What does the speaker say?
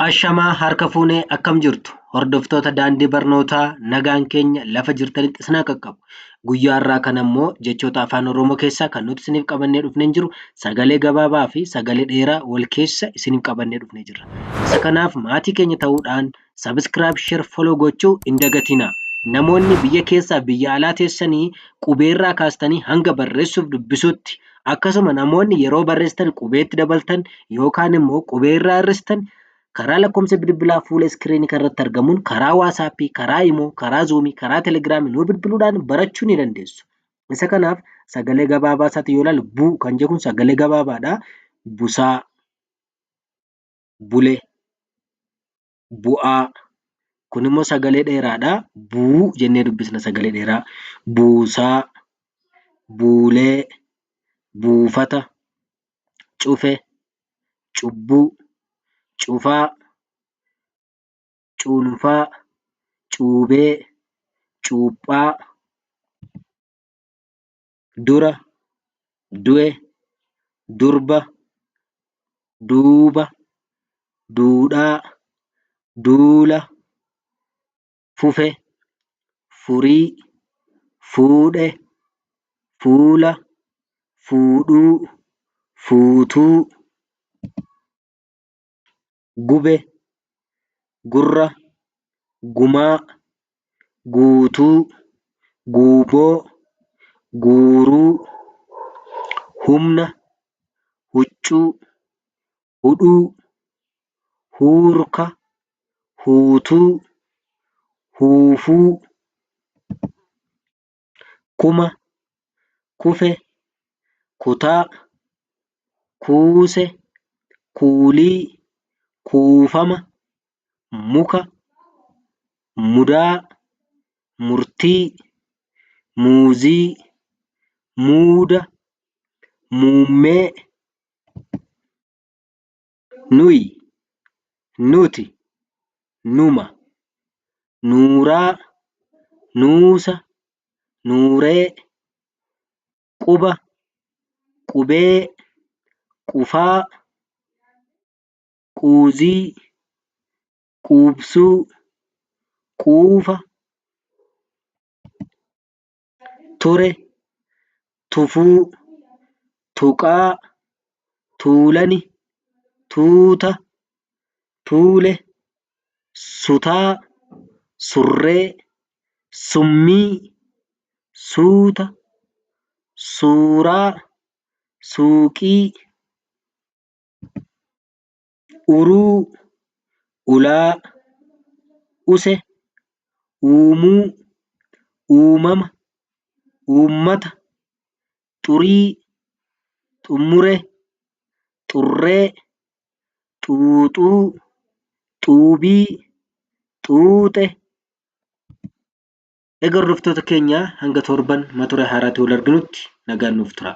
Ashamaa harka fuunee akkam jirtu hordoftoota daandii barnootaa nagaan keenya lafa jirtanitti isin haa qaqqabu. Guyyaa har'aa kana immoo jechoota afaan Oromoo keessaa kan nuti isiniif qabannee dhufnee jiru sagalee gabaabaa fi sagalee dheeraa wal keessa isiniif qabannee dhufnee jirra. Isa kanaaf maatii keenya ta'uudhaan sabiskiraayib, sheer, foloo gochuu hin dagatinaa. Namoonni biyya keessaa biyya alaa teessanii qubeerraa kaastanii hanga barreessuuf dubbisuutti akkasuma namoonni yeroo barreessitan qubeetti dabaltan yookaan immoo qubeerraa hir'istan karaa lakkoofsa bilbilaa fuula iskiriinii kanarratti argamuun karaa waatsaappii, karaa imoo, karaa zuumii, karaa telegiraamii nuu bilbiluudhaan barachuu ni dandeessu. Isa kanaaf sagalee gabaabaa isaati yoo ilaalu buu kan jedhu sagalee gabaabaadha. Busaa, bulee, bu'aa kun immoo sagalee dheeraadha. Buu jennee dubbisna sagalee dheeraa. Buusaa, buulee, buufata, cufe, cubbuu, cufaa, cuunfaa, cuubee, cuuphaa, dura, du'e, durba, duuba, duudhaa, duula, fufe, furii, fuudhe, fuula, fuudhuu, fuutuu, gube, gurra, gumaa, guutuu, guuboo, guuruu, humna, huccuu, hudhuu, huurka, huutuu, huufuu, kuma, kufe, kutaa, kuuse, kuulii, kuufama, muka, mudaa, murtii, muuzii, muuda, muummee, nuyi, nuti, numa, nuuraa, nuusa, nuuree, quba, qubee, qufaa, quuzii, quubsuu, quufa, ture, tufuu, tuqaa, tuulani, tuuta, tuule, sutaa, surree, summii, suuta, suuraa, suuqii, uruu, ulaa, use, uumuu, uumama, uummata, xurii, xumure, xurree, xuuxuu, xuubii, xuuxe. Egaa hordoftoota keenya hanga torban mata duree haaraatiin wal arginutti nagaan nuuf tura.